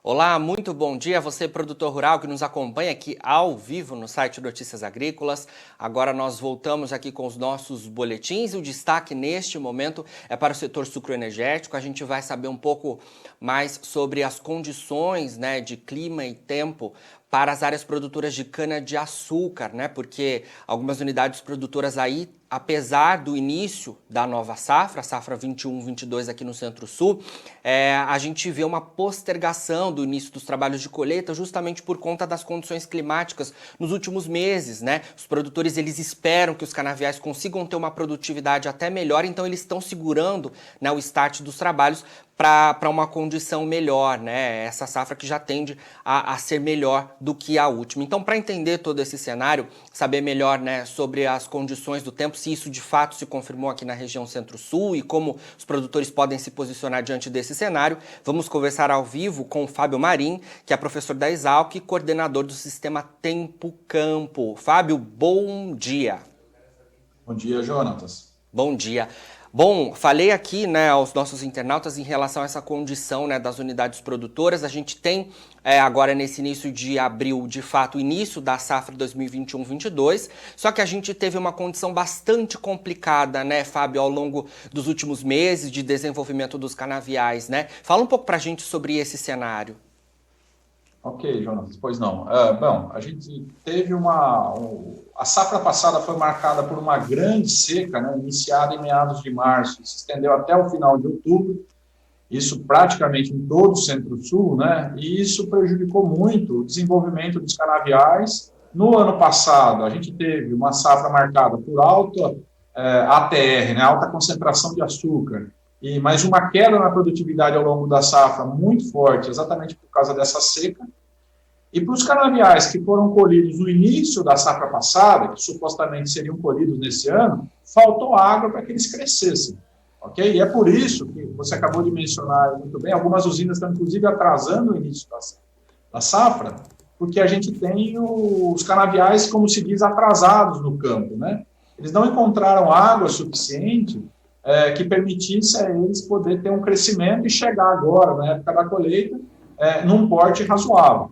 Olá, muito bom dia. Você, produtor rural, que nos acompanha aqui ao vivo no site Notícias Agrícolas. Agora nós voltamos aqui com os nossos boletins. O destaque neste momento é para o setor sucroenergético. A gente vai saber um pouco mais sobre as condições, de clima e tempo para as áreas produtoras de cana-de-açúcar, porque algumas unidades produtoras aí, apesar do início da nova safra, a safra 21-22 aqui no Centro-Sul, a gente vê uma postergação do início dos trabalhos de colheita justamente por conta das condições climáticas nos últimos meses, Os produtores, eles esperam que os canaviais consigam ter uma produtividade até melhor, então eles estão segurando, o start dos trabalhos para uma condição melhor, Essa safra que já tende a ser melhor do que a última. Então, para entender todo esse cenário, saber melhor, sobre as condições do tempo, se isso de fato se confirmou aqui na região Centro-Sul e como os produtores podem se posicionar diante desse cenário, vamos conversar ao vivo com o Fábio Marim, que é professor da Exalc e coordenador do sistema Tempo Campo. Fábio, bom dia. Bom dia, Jonatas. Bom dia. Bom, falei aqui, aos nossos internautas em relação a essa condição, das unidades produtoras. A gente tem agora nesse início de abril, de fato, o início da safra 2021-22, só que a gente teve uma condição bastante complicada, Fábio, ao longo dos últimos meses de desenvolvimento dos canaviais, Fala um pouco pra gente sobre esse cenário. Ok, Jonatas, pois não. Bom, a gente teve a safra passada foi marcada por uma grande seca, iniciada em meados de março, se estendeu até o final de outubro, isso praticamente em todo o Centro-Sul, e isso prejudicou muito o desenvolvimento dos canaviais. No ano passado, a gente teve uma safra marcada por alta ATR, alta concentração de açúcar, mas uma queda na produtividade ao longo da safra muito forte, exatamente por causa dessa seca. E para os canaviais que foram colhidos no início da safra passada, que supostamente seriam colhidos nesse ano, faltou água para que eles crescessem. Ok? E é por isso que você acabou de mencionar muito bem, algumas usinas estão inclusive atrasando o início da safra, porque a gente tem os canaviais, como se diz, atrasados no campo. Eles não encontraram água suficiente que permitisse a eles poder ter um crescimento e chegar agora, na época da colheita, num porte razoável.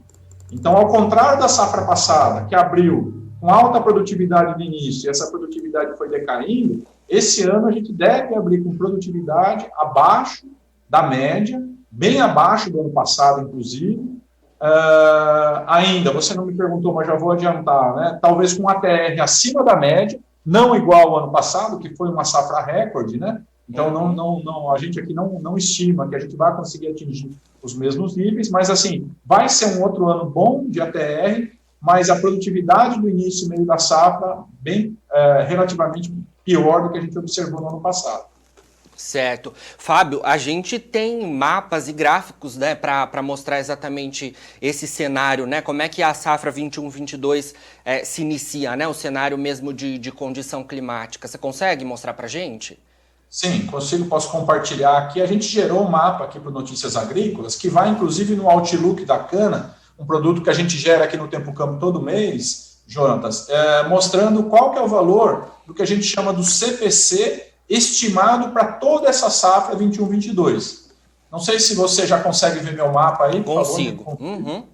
Então, ao contrário da safra passada, que abriu com alta produtividade no início e essa produtividade foi decaindo, esse ano a gente deve abrir com produtividade abaixo da média, bem abaixo do ano passado, inclusive. Ainda, você não me perguntou, mas já vou adiantar, talvez com ATR acima da média, não igual ao ano passado, que foi uma safra recorde, Então, a gente aqui não estima que a gente vai conseguir atingir os mesmos níveis, mas, assim, vai ser um outro ano bom de ATR, mas a produtividade do início e meio da safra bem relativamente pior do que a gente observou no ano passado. Certo. Fábio, a gente tem mapas e gráficos, para mostrar exatamente esse cenário, Como é que a safra 21-22 se inicia, o cenário mesmo de condição climática. Você consegue mostrar para a gente? Sim, posso compartilhar aqui. A gente gerou um mapa aqui para Notícias Agrícolas, que vai inclusive no Outlook da cana, um produto que a gente gera aqui no Tempo Campo todo mês, Jonatas, mostrando qual que é o valor do que a gente chama do CPC estimado para toda essa safra 21-22. Não sei se você já consegue ver meu mapa aí, por Consigo. favor. Uhum.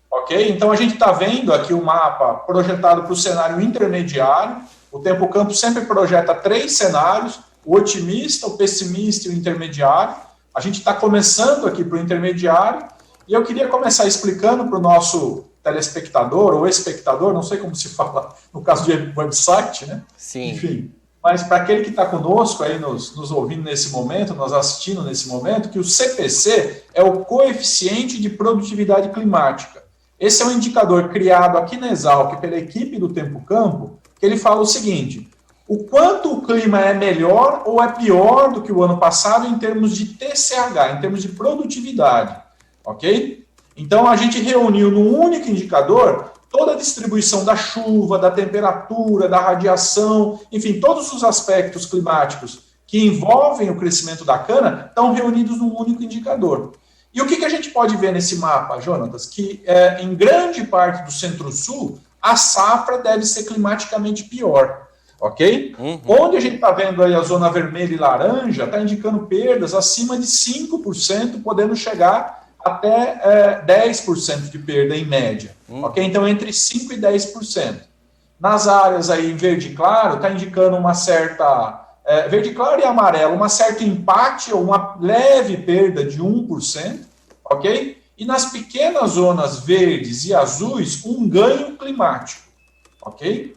Ok? Então a gente está vendo aqui o mapa projetado para o cenário intermediário. O Tempo Campo sempre projeta 3 cenários, o otimista, o pessimista e o intermediário. A gente está começando aqui para o intermediário e eu queria começar explicando para o nosso telespectador ou espectador, não sei como se fala no caso de website, Sim. Enfim, mas para aquele que está conosco aí nos ouvindo nesse momento, nos assistindo nesse momento, que o CPC é o coeficiente de produtividade climática. Esse é um indicador criado aqui na Exalc pela equipe do Tempo Campo, que ele fala o seguinte: o quanto o clima é melhor ou é pior do que o ano passado em termos de TCH, em termos de produtividade, ok? Então, a gente reuniu num único indicador toda a distribuição da chuva, da temperatura, da radiação, enfim, todos os aspectos climáticos que envolvem o crescimento da cana estão reunidos num único indicador. E o que a gente pode ver nesse mapa, Jonatas? Que em grande parte do Centro-Sul, a safra deve ser climaticamente pior. Ok? Uhum. Onde a gente está vendo aí a zona vermelha e laranja, está indicando perdas acima de 5%, podendo chegar até 10% de perda em média. Ok? Então, entre 5% e 10%. Nas áreas aí em verde claro, está indicando uma certa... verde claro e amarelo, uma certa empate ou uma leve perda de 1%, ok? E nas pequenas zonas verdes e azuis, um ganho climático, ok?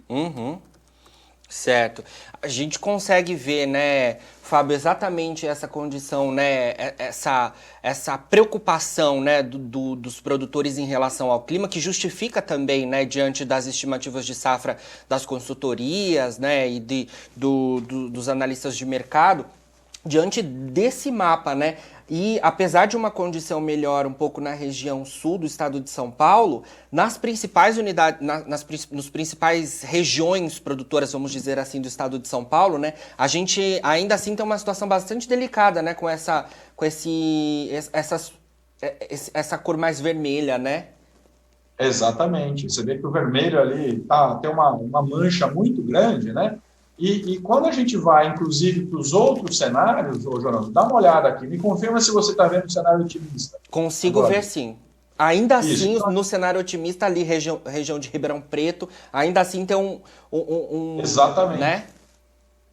Certo. A gente consegue ver, né, Fábio, exatamente essa condição, né, essa preocupação, né, dos produtores em relação ao clima, que justifica também, né, diante das estimativas de safra das consultorias, né, e dos analistas de mercado, diante desse mapa, né, e apesar de uma condição melhor um pouco na região sul do estado de São Paulo, nas principais unidades, nos principais regiões produtoras, vamos dizer assim, do estado de São Paulo, né, a gente ainda assim tem uma situação bastante delicada, né, com essa cor mais vermelha, né? Exatamente. Você vê que o vermelho ali tem uma mancha muito grande, né? E quando a gente vai, inclusive, para os outros cenários, Jonas, dá uma olhada aqui, me confirma se você está vendo o cenário otimista. Consigo ver sim. Ainda assim, Isso. no cenário otimista, ali, região de Ribeirão Preto, ainda assim tem Exatamente. Né?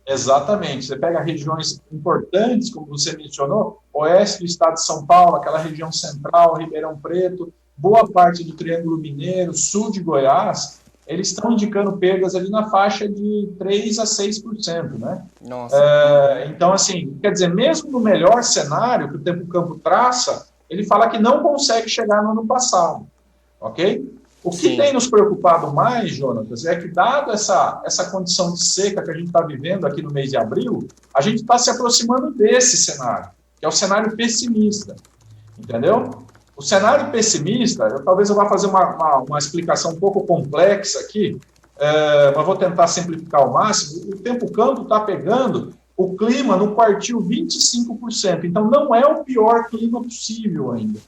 Exatamente. Você pega regiões importantes, como você mencionou, oeste do estado de São Paulo, aquela região central, Ribeirão Preto, boa parte do Triângulo Mineiro, sul de Goiás, eles estão indicando perdas ali na faixa de 3% a 6%, né? Nossa. Então, assim, quer dizer, mesmo no melhor cenário que o Tempo Campo traça, ele fala que não consegue chegar no ano passado, ok? O que tem nos preocupado mais, Jonatas, é que, dado essa condição de seca que a gente está vivendo aqui no mês de abril, a gente está se aproximando desse cenário, que é o cenário pessimista, entendeu? O cenário pessimista, talvez eu vá fazer uma explicação um pouco complexa aqui, mas vou tentar simplificar ao máximo. O Tempo Campo está pegando o clima no quartil 25%, então não é o pior clima possível ainda,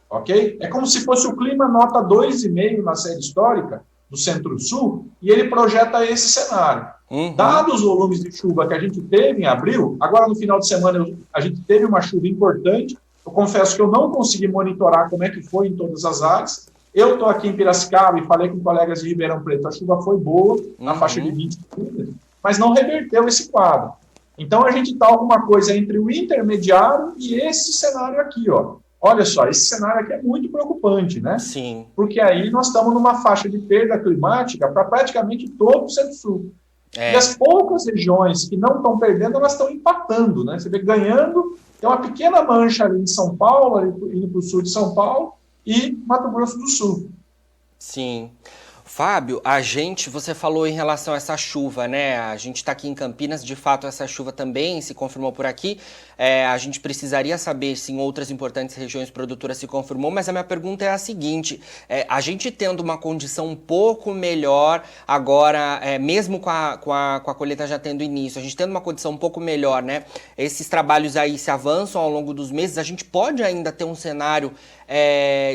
ok? É como se fosse o clima nota 2,5 na série histórica do Centro-Sul, e ele projeta esse cenário. Dados os volumes de chuva que a gente teve em abril, agora no final de semana a gente teve uma chuva importante. Eu confesso que eu não consegui monitorar como é que foi em todas as áreas. Eu estou aqui em Piracicaba e falei com colegas de Ribeirão Preto, a chuva foi boa, na faixa de 20 milímetros, mas não reverteu esse quadro. Então, a gente está alguma coisa entre o intermediário e esse cenário aqui, ó. Olha só, esse cenário aqui é muito preocupante, né? Sim. Porque aí nós estamos numa faixa de perda climática para praticamente todo o Centro-Sul. E as poucas regiões que não estão perdendo, elas estão empatando, né? Você vê ganhando, tem uma pequena mancha ali em São Paulo, ali indo para o sul de São Paulo, e Mato Grosso do Sul. Sim. Fábio, você falou em relação a essa chuva, né? A gente está aqui em Campinas, de fato essa chuva também se confirmou por aqui. A gente precisaria saber se em outras importantes regiões produtoras se confirmou, mas a minha pergunta é a seguinte, a gente tendo uma condição um pouco melhor agora, mesmo com a colheita já tendo início, a gente tendo uma condição um pouco melhor, né? Esses trabalhos aí se avançam ao longo dos meses, a gente pode ainda ter um cenário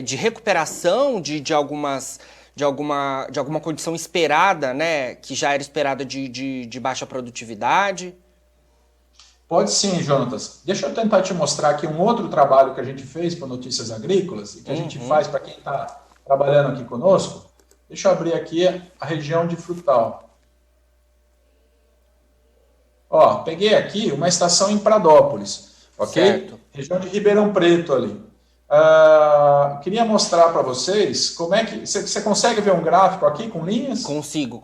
de recuperação de alguma condição esperada, né, que já era esperada de baixa produtividade? Pode sim, Jonatas. Deixa eu tentar te mostrar aqui um outro trabalho que a gente fez para Notícias Agrícolas e que a gente faz para quem está trabalhando aqui conosco. Deixa eu abrir aqui a região de Frutal. Ó, peguei aqui uma estação em Pradópolis, ok? Certo. Região de Ribeirão Preto ali. Queria mostrar para vocês como é que... Você consegue ver um gráfico aqui com linhas? Consigo.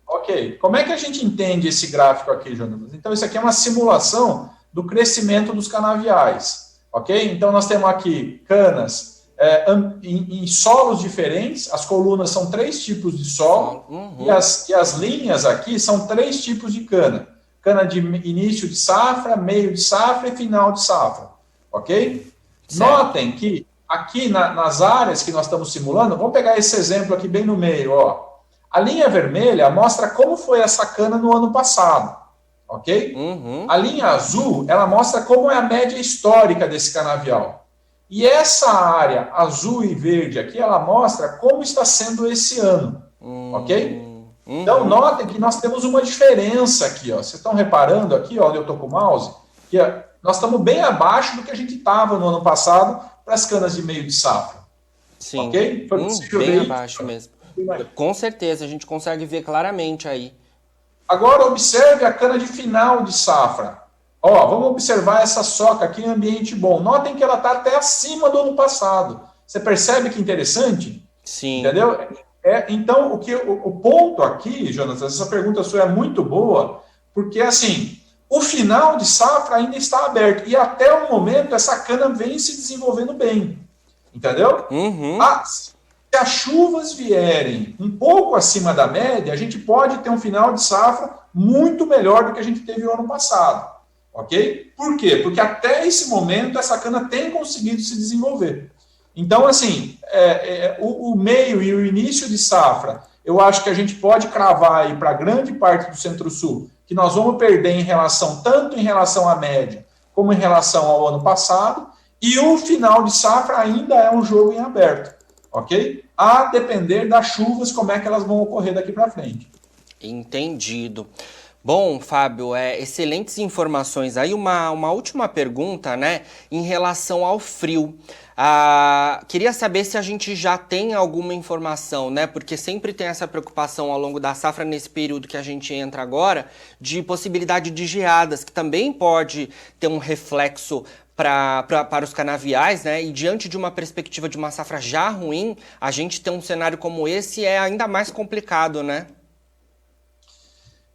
Ok. Como é que a gente entende esse gráfico aqui, Jonas? Então, isso aqui é uma simulação do crescimento dos canaviais, ok? Então, nós temos aqui canas em solos diferentes, as colunas são 3 tipos de solo, e as linhas aqui são 3 tipos de cana. Cana de início de safra, meio de safra e final de safra, ok? Certo. Notem que aqui nas áreas que nós estamos simulando, vamos pegar esse exemplo aqui bem no meio, ó. A linha vermelha mostra como foi essa cana no ano passado, ok? A linha azul, ela mostra como é a média histórica desse canavial. E essa área azul e verde aqui, ela mostra como está sendo esse ano, ok? Então, notem que nós temos uma diferença aqui, ó. Vocês estão reparando aqui, ó, onde eu estou com o mouse, que nós estamos bem abaixo do que a gente estava no ano passado, para as canas de meio de safra. Sim, Ok? Foi possível bem ver abaixo mesmo. Com certeza, a gente consegue ver claramente aí. Agora observe a cana de final de safra. Ó, vamos observar essa soca aqui em ambiente bom. Notem que ela está até acima do ano passado. Você percebe que interessante? Sim. Entendeu? Então, o ponto aqui, Jonas, essa pergunta sua é muito boa, porque assim, o final de safra ainda está aberto. E até o momento essa cana vem se desenvolvendo bem. Entendeu? Uhum. Se as chuvas vierem um pouco acima da média, a gente pode ter um final de safra muito melhor do que a gente teve o ano passado. Ok? Por quê? Porque até esse momento essa cana tem conseguido se desenvolver. Então, assim, o meio e o início de safra, eu acho que a gente pode cravar aí para grande parte do Centro-Sul que nós vamos perder em relação, tanto em relação à média, como em relação ao ano passado, e o final de safra ainda é um jogo em aberto, ok? A depender das chuvas, como é que elas vão ocorrer daqui para frente. Entendido. Bom, Fábio, excelentes informações. Aí uma última pergunta, né, em relação ao frio. Queria saber se a gente já tem alguma informação, né, porque sempre tem essa preocupação ao longo da safra, nesse período que a gente entra agora, de possibilidade de geadas, que também pode ter um reflexo para os canaviais, né? E diante de uma perspectiva de uma safra já ruim, a gente ter um cenário como esse é ainda mais complicado, né?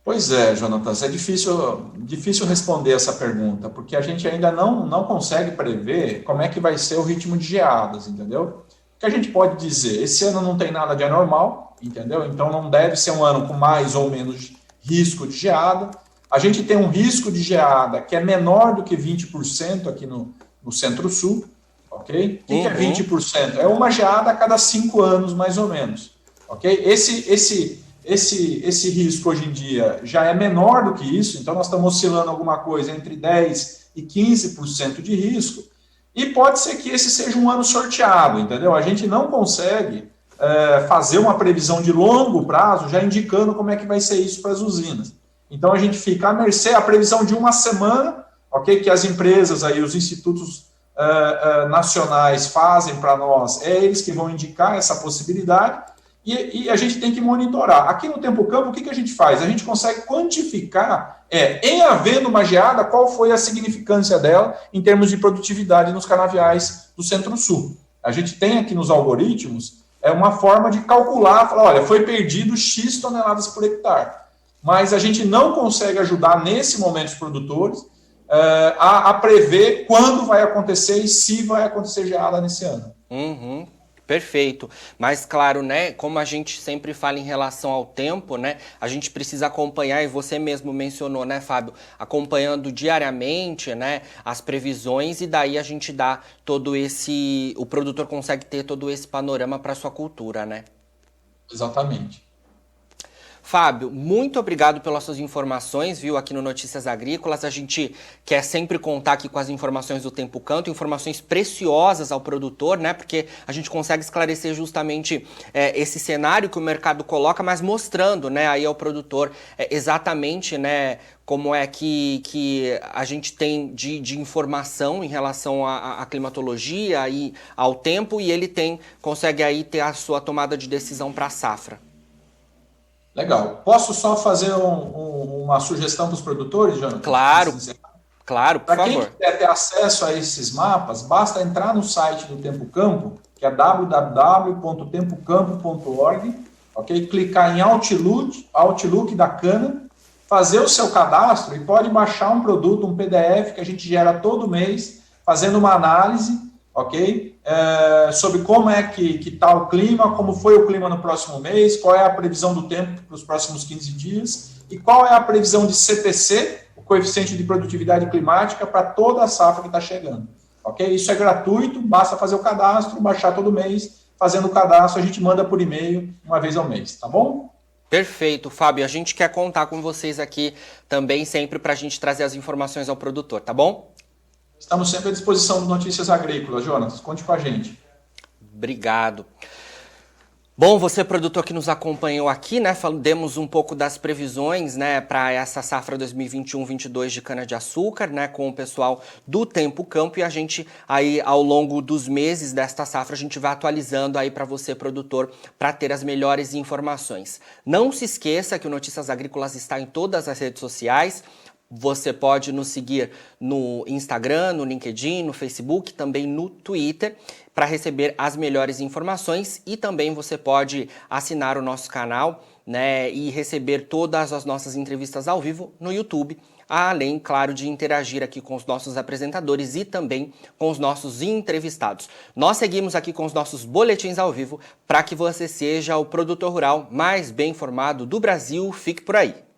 Pois é, Jonatas, é difícil responder essa pergunta, porque a gente ainda não consegue prever como é que vai ser o ritmo de geadas, entendeu? O que a gente pode dizer? Esse ano não tem nada de anormal, entendeu? Então não deve ser um ano com mais ou menos risco de geada. A gente tem um risco de geada que é menor do que 20% aqui no Centro-Sul, ok? O que é 20%? É uma geada a cada 5 anos, mais ou menos, ok? Esse risco hoje em dia já é menor do que isso, então nós estamos oscilando alguma coisa entre 10% e 15% de risco, e pode ser que esse seja um ano sorteado, entendeu? A gente não consegue fazer uma previsão de longo prazo já indicando como é que vai ser isso para as usinas. Então a gente fica à mercê, a previsão de uma semana, ok? Que as empresas aí, os institutos nacionais fazem para nós, é eles que vão indicar essa possibilidade, e a gente tem que monitorar. Aqui no Tempo Campo, o que a gente faz? A gente consegue quantificar, em havendo uma geada, qual foi a significância dela em termos de produtividade nos canaviais do Centro-Sul. A gente tem aqui nos algoritmos uma forma de calcular, falar, olha, foi perdido X toneladas por hectare. Mas a gente não consegue ajudar, nesse momento, os produtores a prever quando vai acontecer e se vai acontecer geada nesse ano. Uhum. Perfeito. Mas claro, né, como a gente sempre fala em relação ao tempo, né, a gente precisa acompanhar, e você mesmo mencionou, né, Fábio, acompanhando diariamente, né, as previsões, e daí a gente dá o produtor consegue ter todo esse panorama para sua cultura, né? Exatamente. Fábio, muito obrigado pelas suas informações, viu, aqui no Notícias Agrícolas. A gente quer sempre contar aqui com as informações do Tempo Canto, informações preciosas ao produtor, né, porque a gente consegue esclarecer justamente esse cenário que o mercado coloca, mas mostrando, né, aí ao produtor exatamente, né, como é que a gente tem de informação em relação à climatologia e ao tempo, e ele consegue aí ter a sua tomada de decisão para a safra. Legal. Posso só fazer uma sugestão para os produtores, Jonathan? Claro, claro, por Para favor. quem quiser ter acesso a esses mapas, basta entrar no site do Tempo Campo, que é www.tempocampo.org, ok? Clicar em Outlook da cana, fazer o seu cadastro e pode baixar um produto, um PDF que a gente gera todo mês, fazendo uma análise, ok? Sobre como é que está o clima, como foi o clima no próximo mês, qual é a previsão do tempo para os próximos 15 dias e qual é a previsão de CPC, o coeficiente de produtividade climática, para toda a safra que está chegando. Ok? Isso é gratuito, basta fazer o cadastro, baixar todo mês, fazendo o cadastro, a gente manda por e-mail uma vez ao mês, tá bom? Perfeito, Fábio. A gente quer contar com vocês aqui também sempre para a gente trazer as informações ao produtor, tá bom? Estamos sempre à disposição de Notícias Agrícolas, Jonas. Conte com a gente. Obrigado. Bom, você produtor que nos acompanhou aqui, né, demos um pouco das previsões, né, para essa safra 2021-22 de cana-de-açúcar, né, com o pessoal do Tempo Campo, e a gente aí ao longo dos meses desta safra a gente vai atualizando aí para você produtor para ter as melhores informações. Não se esqueça que o Notícias Agrícolas está em todas as redes sociais. Você pode nos seguir no Instagram, no LinkedIn, no Facebook, também no Twitter, para receber as melhores informações, e também você pode assinar o nosso canal, né, e receber todas as nossas entrevistas ao vivo no YouTube, além, claro, de interagir aqui com os nossos apresentadores e também com os nossos entrevistados. Nós seguimos aqui com os nossos boletins ao vivo para que você seja o produtor rural mais bem informado do Brasil. Fique por aí.